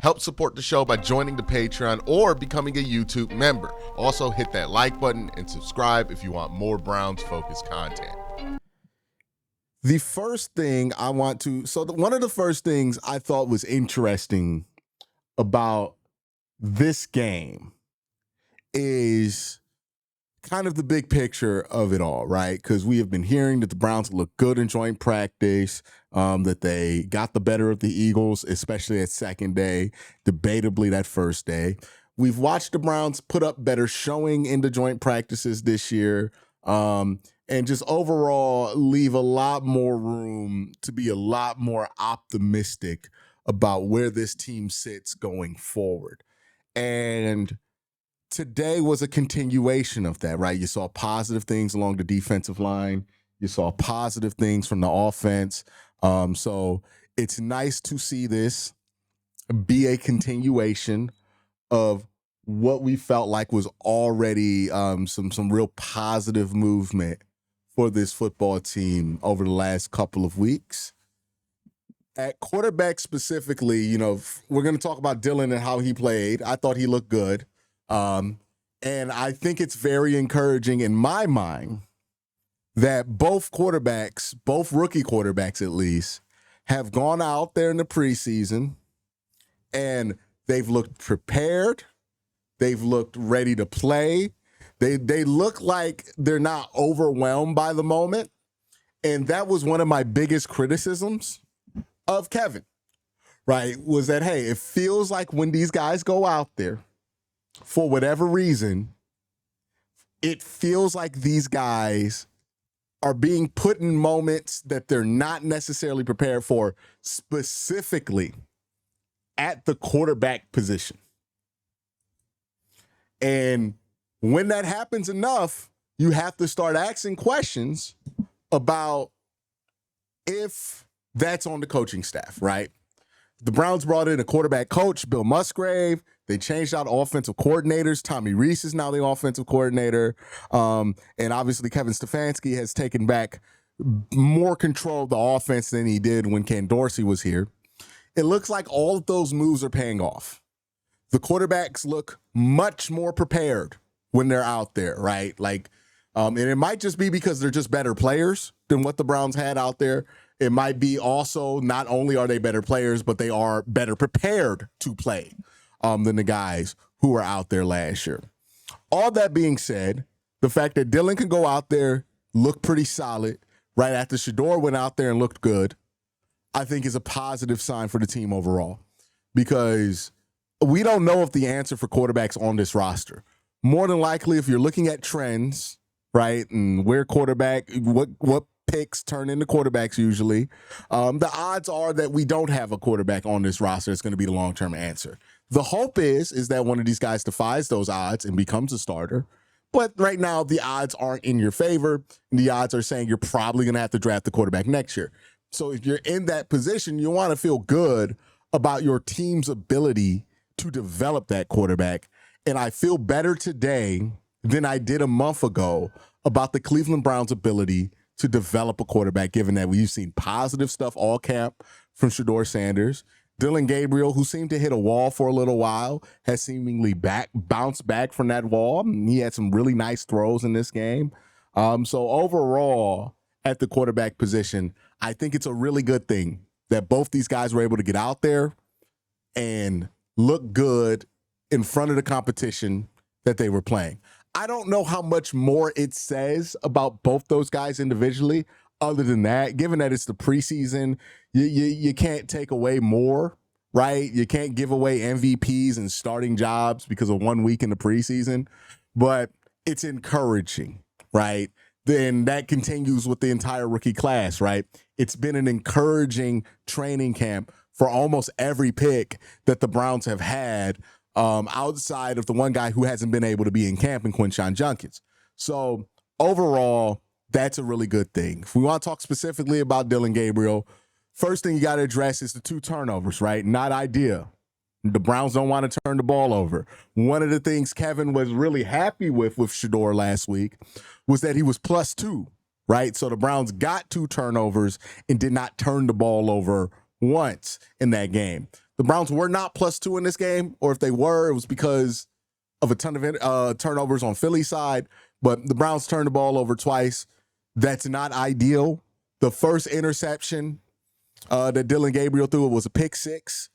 Help support the show by joining the Patreon or becoming a YouTube member. Also, hit that like button and subscribe if you want more Browns-focused content. The first thing I want to, one of the first things I thought was interesting about this game is kind of the big picture of it all, right? Because we have been hearing that the Browns look good in joint practice, that they got the better of the Eagles, especially at second day, debatably that first day. We've watched the Browns put up better showing in the joint practices this year, and just overall leave a lot more room to be a lot more optimistic about where this team sits going forward. And today was a continuation of that, right? You saw positive things along the defensive line. You saw positive things from the offense. So it's nice to see this be a continuation of what we felt like was already some real positive movement for this football team over the last couple of weeks. At quarterback specifically, we're going to talk about Dillon and how he played. I thought he looked good. And I think it's very encouraging in my mind that both quarterbacks, both rookie quarterbacks at least, have gone out there in the preseason and they've looked prepared. They've looked ready to play. They look like they're not overwhelmed by the moment. And that was one of my biggest criticisms of Kevin, right? Was that, hey, it feels like when these guys go out there, for whatever reason, it feels like these guys are being put in moments that they're not necessarily prepared for, specifically at the quarterback position. And when that happens enough, you have to start asking questions about if that's on the coaching staff, right? The Browns brought in a quarterback coach, Bill Musgrave. They changed out offensive coordinators. Tommy Reese is now the offensive coordinator. And obviously Kevin Stefanski has taken back more control of the offense than he did when Ken Dorsey was here. It looks like all of those moves are paying off. The quarterbacks look much more prepared when they're out there, right? And it might just be because they're just better players than what the Browns had out there. It might be also not only are they better players, but they are better prepared to play than the guys who were out there last year. All that being said, the fact that Dillon can go out there, look pretty solid, right after Shedeur went out there and looked good, I think is a positive sign for the team overall. Because we don't know if the answer for quarterbacks on this roster. More than likely, if you're looking at trends, right, and where quarterback, what picks turn into quarterbacks usually, the odds are that we don't have a quarterback on this roster that's going to be the long-term answer. The hope is that one of these guys defies those odds and becomes a starter. But right now, the odds aren't in your favor. And the odds are saying you're probably going to have to draft the quarterback next year. So if you're in that position, you want to feel good about your team's ability to develop that quarterback. And I feel better today than I did a month ago about the Cleveland Browns' ability to develop a quarterback, given that we've seen positive stuff all camp from Shedeur Sanders. Dillon Gabriel, who seemed to hit a wall for a little while, has seemingly bounced back from that wall. He had some really nice throws in this game. So overall, at the quarterback position, I think it's a really good thing that both these guys were able to get out there and look good in front of the competition that they were playing. I don't know how much more it says about both those guys individually. Other than that, given that it's the preseason, you can't take away more, right? You can't give away MVPs and starting jobs because of 1 week in the preseason, but it's encouraging, right? Then that continues with the entire rookie class, right? It's been an encouraging training camp for almost every pick that the Browns have had, outside of the one guy who hasn't been able to be in camp in Quincy Junkins. So overall, that's a really good thing. If we want to talk specifically about Dillon Gabriel, first thing you got to address is the 2 turnovers, right? Not ideal. The Browns don't want to turn the ball over. One of the things Kevin was really happy with Shedeur last week was that he was +2, right? So the Browns got 2 turnovers and did not turn the ball over once in that game. The Browns were not +2 in this game, or if they were, it was because of a ton of turnovers on Philly's side. But the Browns turned the ball over twice. That's not ideal. The first interception that Dillon Gabriel threw was a pick six.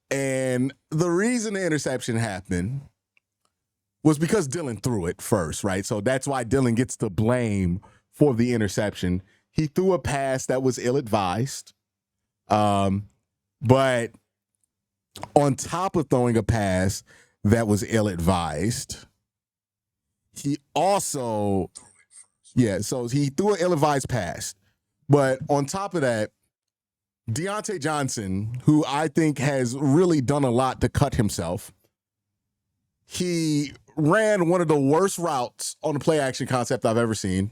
And the reason the interception happened was because Dillon threw it first, right? So that's why Dillon gets the blame for the interception. He threw a pass that was ill-advised. But on top of throwing a pass that was ill-advised, he also, so he threw an ill-advised pass. But on top of that, Diontae Johnson, who I think has really done a lot to cut himself, he ran one of the worst routes on the play-action concept I've ever seen,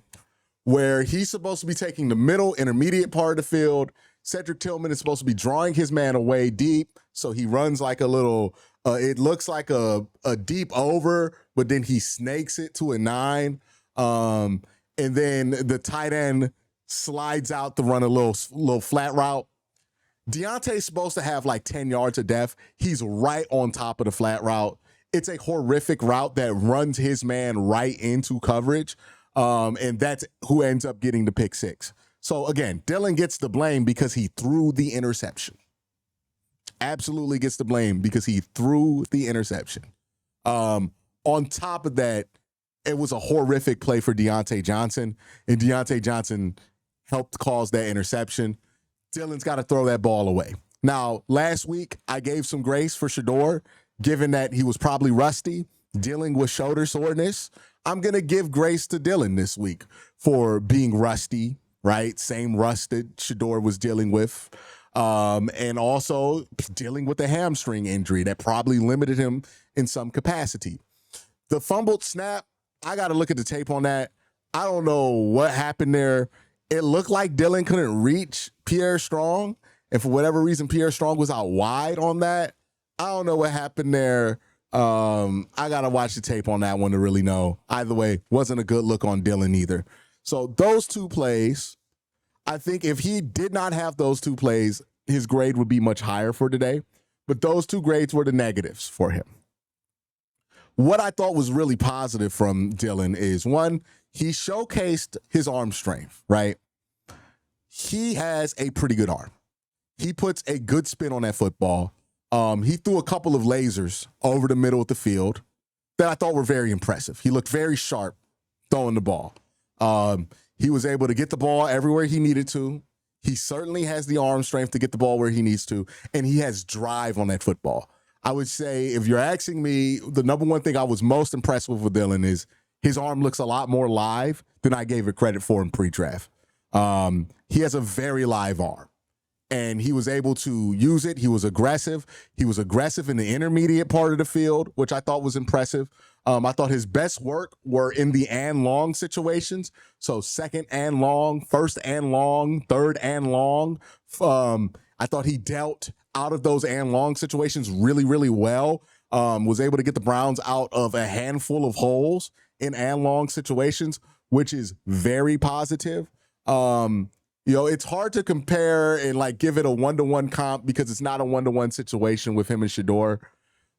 where he's supposed to be taking the middle, intermediate part of the field. Cedric Tillman is supposed to be drawing his man away deep, so he runs like a little, it looks like a deep over, but then he snakes it to a 9. And then the tight end slides out to run a little flat route. Deontay's supposed to have like 10 yards of depth. He's right on top of the flat route. It's a horrific route that runs his man right into coverage. And that's who ends up getting the pick six. So again, Dillon gets the blame because he threw the interception. Absolutely gets the blame because he threw the interception. On top of that, it was a horrific play for Diontae Johnson, and Diontae Johnson helped cause that interception. Dillon's got to throw that ball away. Now, last week, I gave some grace for Shedeur, given that he was probably rusty, dealing with shoulder soreness. I'm going to give grace to Dillon this week for being rusty, right? Same rust that Shedeur was dealing with. And also dealing with a hamstring injury that probably limited him in some capacity. The fumbled snap, I got to look at the tape on that. I don't know what happened there. It looked like Dillon couldn't reach Pierre Strong, and for whatever reason, Pierre Strong was out wide on that. I don't know what happened there. I got to watch the tape on that one to really know. Either way, wasn't a good look on Dillon either. So those two plays, I think if he did not have those two plays, his grade would be much higher for today. But those two grades were the negatives for him. What I thought was really positive from Dillon is, one, he showcased his arm strength, right? He has a pretty good arm. He puts a good spin on that football. He threw a couple of lasers over the middle of the field that I thought were very impressive. He looked very sharp throwing the ball. He was able to get the ball everywhere he needed to. He certainly has the arm strength to get the ball where he needs to, and he has drive on that football. I would say, if you're asking me, the number one thing I was most impressed with Dillon is his arm looks a lot more live than I gave it credit for in pre-draft. He has a very live arm, and he was able to use it. He was aggressive. He was aggressive in the intermediate part of the field, which I thought was impressive. I thought his best work were in the and long situations. So second and long, first and long, third and long. I thought he dealt out of those and long situations really, really well. Was able to get the Browns out of a handful of holes in and long situations, which is very positive. It's hard to compare and like give it a one-to-one comp because it's not a one-to-one situation with him and Shedeur.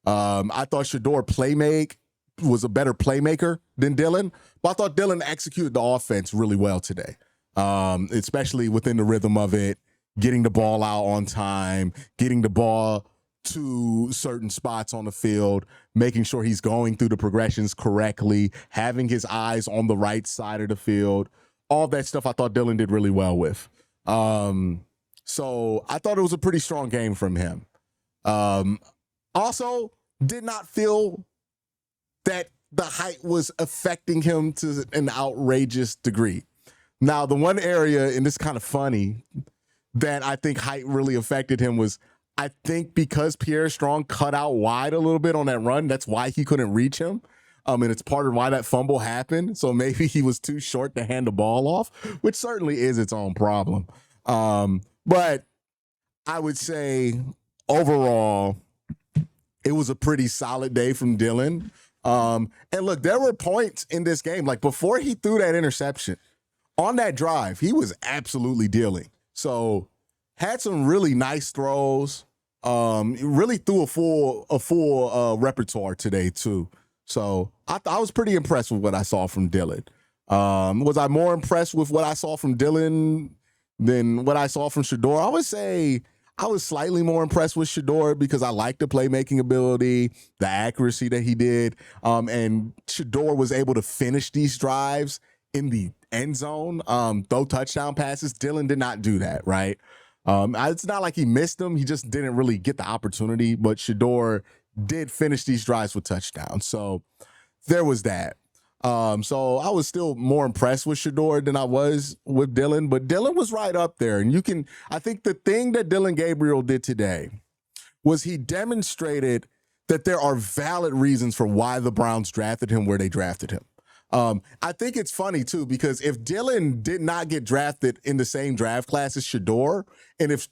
I thought Shedeur was a better playmaker than Dillon, but I thought Dillon executed the offense really well today, especially within the rhythm of it, getting the ball out on time, getting the ball to certain spots on the field, making sure he's going through the progressions correctly, having his eyes on the right side of the field. All that stuff I thought Dillon did really well with. So I thought it was a pretty strong game from him. Also, did not feel that the height was affecting him to an outrageous degree. Now, the one area, and this is kind of funny, that I think height really affected him was, I think because Pierre Strong cut out wide a little bit on that run, that's why he couldn't reach him. And it's part of why that fumble happened. So maybe he was too short to hand the ball off, which certainly is its own problem. But I would say overall, it was a pretty solid day from Dillon. And look, there were points in this game, like before he threw that interception, on that drive, he was absolutely dealing. So had some really nice throws. Really threw a full repertoire today too. So I was pretty impressed with what I saw from Dillon. Was I more impressed with what I saw from Dillon than what I saw from Shedeur? I would say I was slightly more impressed with Shedeur because I like the playmaking ability, the accuracy that he did. And Shedeur was able to finish these drives in the end zone, throw touchdown passes. Dillon did not do that, right? It's not like he missed them. He just didn't really get the opportunity, but Shedeur did finish these drives with touchdowns. So there was that. So I was still more impressed with Shedeur than I was with Dillon, but Dillon was right up there. And I think the thing that Dillon Gabriel did today was he demonstrated that there are valid reasons for why the Browns drafted him where they drafted him. I think it's funny too, because if Dillon did not get drafted in the same draft class as Shedeur, and if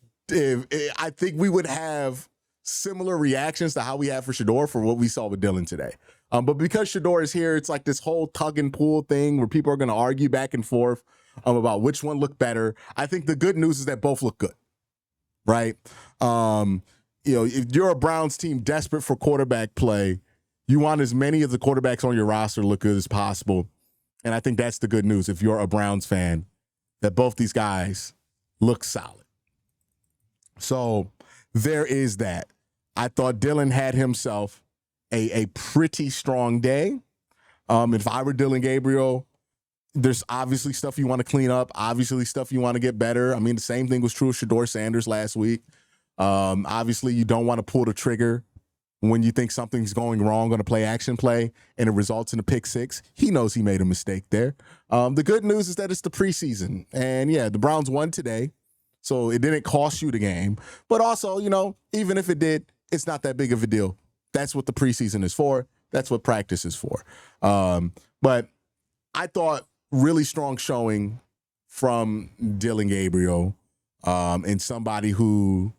I think we would have similar reactions to how we had for Shedeur for what we saw with Dillon today. But because Shedeur is here, it's like this whole tug and pull thing where people are going to argue back and forth about which one looked better. I think the good news is that both look good, right? If you're a Browns team desperate for quarterback play, you want as many of the quarterbacks on your roster look good as possible. And I think that's the good news if you're a Browns fan, that both these guys look solid. So there is that. I thought Dillon had himself a pretty strong day. If I were Dillon Gabriel, there's obviously stuff you want to clean up, obviously stuff you want to get better. I mean, the same thing was true of Shedeur Sanders last week. Obviously, you don't want to pull the trigger when you think something's going wrong on a play-action play and it results in a pick six. He knows he made a mistake there. The good news is that it's the preseason. And, yeah, the Browns won today, so it didn't cost you the game. But also, even if it did, it's not that big of a deal. That's what the preseason is for. That's what practice is for. But I thought really strong showing from Dillon Gabriel and somebody who,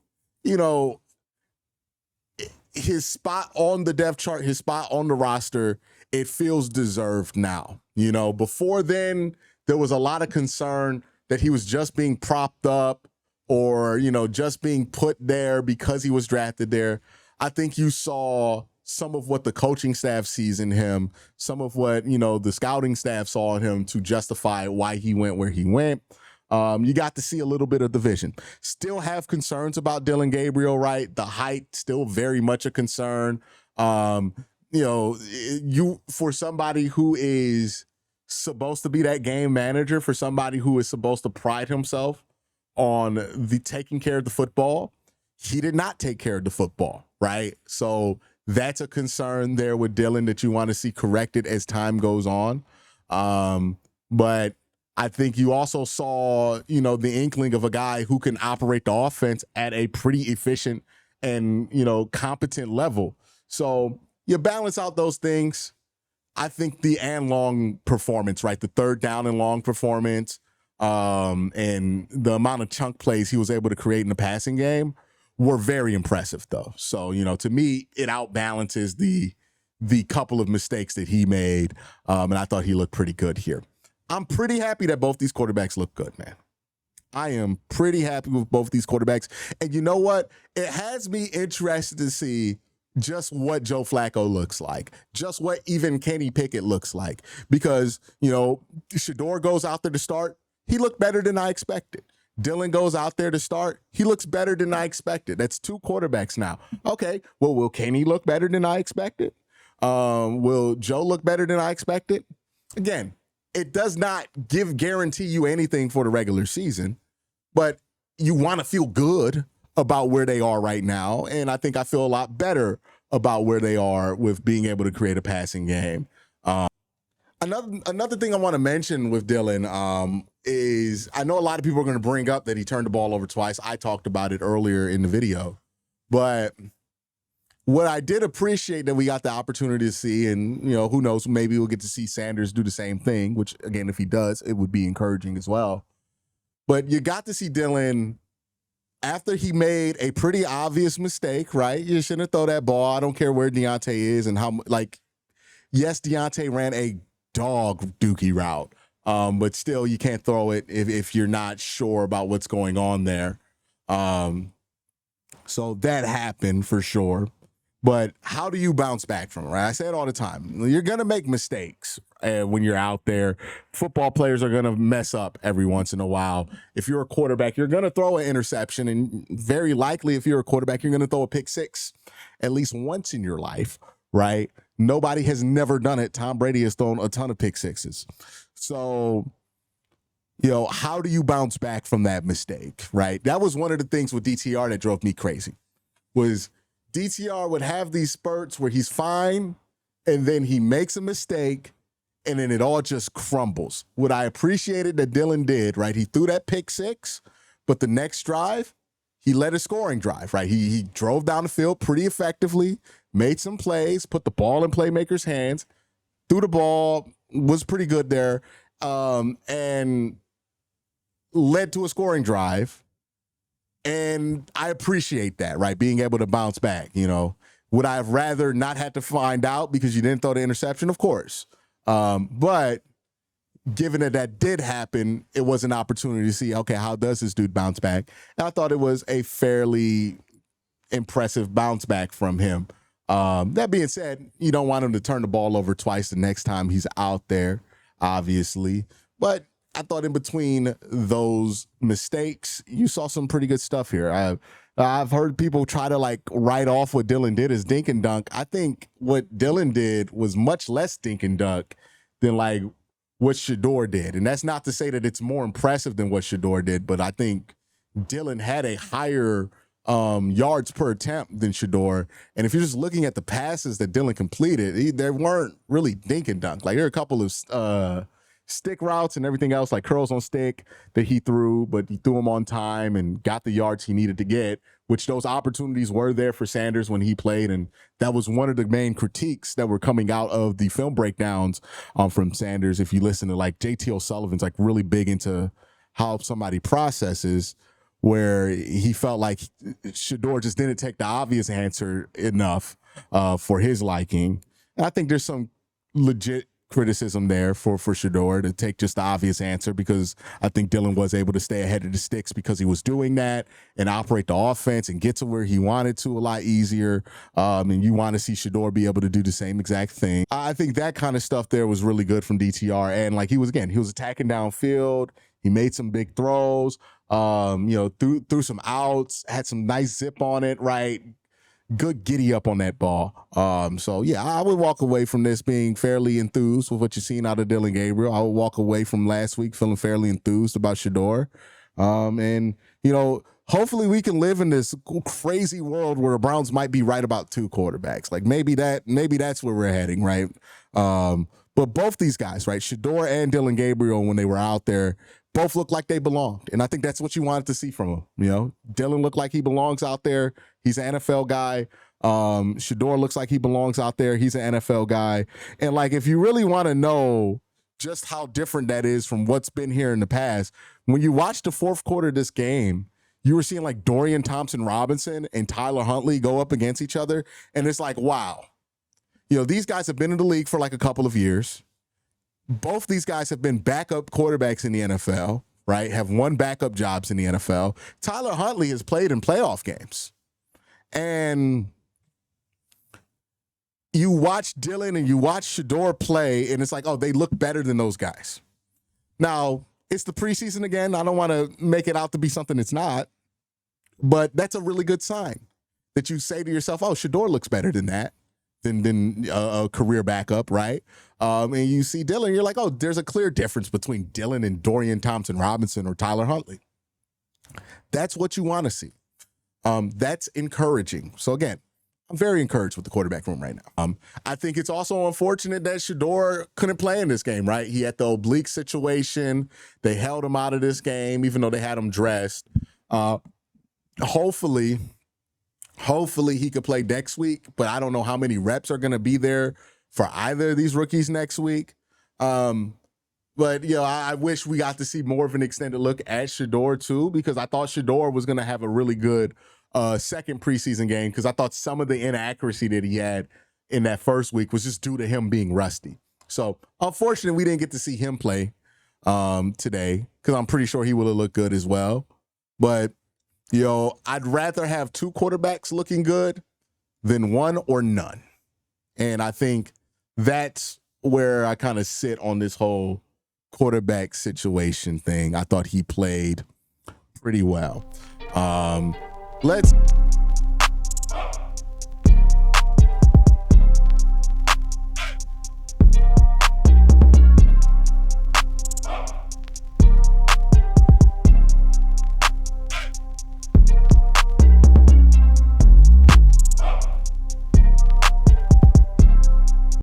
his spot on the depth chart, his spot on the roster, it feels deserved now. Before then, there was a lot of concern that he was just being propped up or, just being put there because he was drafted there. I think you saw some of what the coaching staff sees in him, some of what, the scouting staff saw in him to justify why he went where he went. You got to see a little bit of the vision. Still have concerns about Dillon Gabriel, right? The height, still very much a concern. For somebody who is supposed to be that game manager, for somebody who is supposed to pride himself on the taking care of the football, he did not take care of the football, right? So that's a concern there with Dillon that you want to see corrected as time goes on. But I think you also saw, the inkling of a guy who can operate the offense at a pretty efficient and, competent level. So you balance out those things. I think the and long performance, right? The third down and long performance, and the amount of chunk plays he was able to create in the passing game were very impressive, though. So, to me, it outbalances the couple of mistakes that he made, and I thought he looked pretty good here. I'm pretty happy that both these quarterbacks look good, man. I am pretty happy with both these quarterbacks. And you know what? It has me interested to see just what Joe Flacco looks like, just what even Kenny Pickett looks like. Because, Shedeur goes out there to start. He looked better than I expected. Dillon goes out there to start. He looks better than I expected. That's two quarterbacks now. Okay, well, will Kenny look better than I expected? Will Joe look better than I expected? Again, it does not guarantee you anything for the regular season, but you want to feel good about where they are right now. And I think I feel a lot better about where they are with being able to create a passing game. Another thing I want to mention with Dillon is I know a lot of people are going to bring up that he turned the ball over twice. I talked about it earlier in the video, but what I did appreciate that we got the opportunity to see, and, who knows, maybe we'll get to see Sanders do the same thing, which, again, if he does, it would be encouraging as well. But you got to see Dillon after he made a pretty obvious mistake, right? You shouldn't throw that ball. I don't care where Deontay is and how, yes, Deontay ran a dog dookie route, but still you can't throw it if you're not sure about what's going on there. So that happened for sure. But how do you bounce back from it, right? I say it all the time. You're going to make mistakes when you're out there. Football players are going to mess up every once in a while. If you're a quarterback, you're going to throw an interception. And very likely, if you're a quarterback, you're going to throw a pick six at least once in your life, right? Nobody has never done it. Tom Brady has thrown a ton of pick sixes. So, how do you bounce back from that mistake, right? That was one of the things with DTR that drove me crazy, was DTR would have these spurts where he's fine, and then he makes a mistake, and then it all just crumbles. What I appreciated that Dillon did, right? He threw that pick six, but the next drive, he led a scoring drive, right? He drove down the field pretty effectively, made some plays, put the ball in playmakers' hands, threw the ball, was pretty good there, and led to a scoring drive. And I appreciate that, right? Being able to bounce back, Would I have rather not had to find out because you didn't throw the interception? Of course. But given that did happen, it was an opportunity to see, okay, how does this dude bounce back? And I thought it was a fairly impressive bounce back from him. That being said, you don't want him to turn the ball over twice the next time he's out there, obviously. But I thought in between those mistakes, you saw some pretty good stuff here. I've heard people try to write off what Dillon did as dink and dunk. I think what Dillon did was much less dink and dunk than what Shedeur did. And that's not to say that it's more impressive than what Shedeur did, but I think Dillon had a higher yards per attempt than Shedeur. And if you're just looking at the passes that Dillon completed, they weren't really dink and dunk. There are a couple of stick routes and everything else, like curls on stick, that he threw, but he threw them on time and got the yards he needed to get, which those opportunities were there for Sanders when he played. And that was one of the main critiques that were coming out of the film breakdowns from Sanders. If you listen to JT O'Sullivan's really big into how somebody processes, where he felt like Shedeur just didn't take the obvious answer enough for his liking. And I think there's some legit criticism there for Shedeur to take just the obvious answer, because I think Dillon was able to stay ahead of the sticks because he was doing that and operate the offense and get to where he wanted to a lot easier. And you want to see Shedeur be able to do the same exact thing. I think that kind of stuff there was really good from DTR. And he was attacking downfield. He made some big throws, threw some outs, had some nice zip on it, right? Good giddy up on that ball. I would walk away from this being fairly enthused with what you're seeing out of Dillon Gabriel. I would walk away from last week feeling fairly enthused about Shedeur. Hopefully we can live in this crazy world where the Browns might be right about two quarterbacks. Maybe that's where we're heading, right? But both these guys, right, Shedeur and Dillon Gabriel, when they were out there, both looked like they belonged. And I think that's what you wanted to see from them. Dillon looked like he belongs out there. He's an NFL guy. Shedeur looks like he belongs out there. He's an NFL guy. And if you really want to know just how different that is from what's been here in the past, when you watch the fourth quarter of this game, you were seeing Dorian Thompson-Robinson and Tyler Huntley go up against each other. And it's wow. These guys have been in the league for a couple of years. Both these guys have been backup quarterbacks in the NFL, right? Have won backup jobs in the NFL. Tyler Huntley has played in playoff games. And you watch Dillon and you watch Shedeur play, and it's they look better than those guys. Now, it's the preseason again. I don't want to make it out to be something it's not, but that's a really good sign that you say to yourself, Shedeur looks better than that. Than a career backup, right? And you see Dillon, you're there's a clear difference between Dillon and Dorian Thompson-Robinson or Tyler Huntley. That's what you want to see. That's encouraging. So again, I'm very encouraged with the quarterback room right now. I think it's also unfortunate that Shedeur couldn't play in this game, right? He had the oblique situation. They held him out of this game, even though they had him dressed. Hopefully he could play next week, but I don't know how many reps are going to be there for either of these rookies next week. But I wish we got to see more of an extended look at Shedeur too, because I thought Shedeur was going to have a really good second preseason game, because I thought some of the inaccuracy that he had in that first week was just due to him being rusty. So unfortunately, we didn't get to see him play today, because I'm pretty sure he would have looked good as well. But I'd rather have two quarterbacks looking good than one or none. And I think that's where I kind of sit on this whole quarterback situation thing. I thought he played pretty well. Let's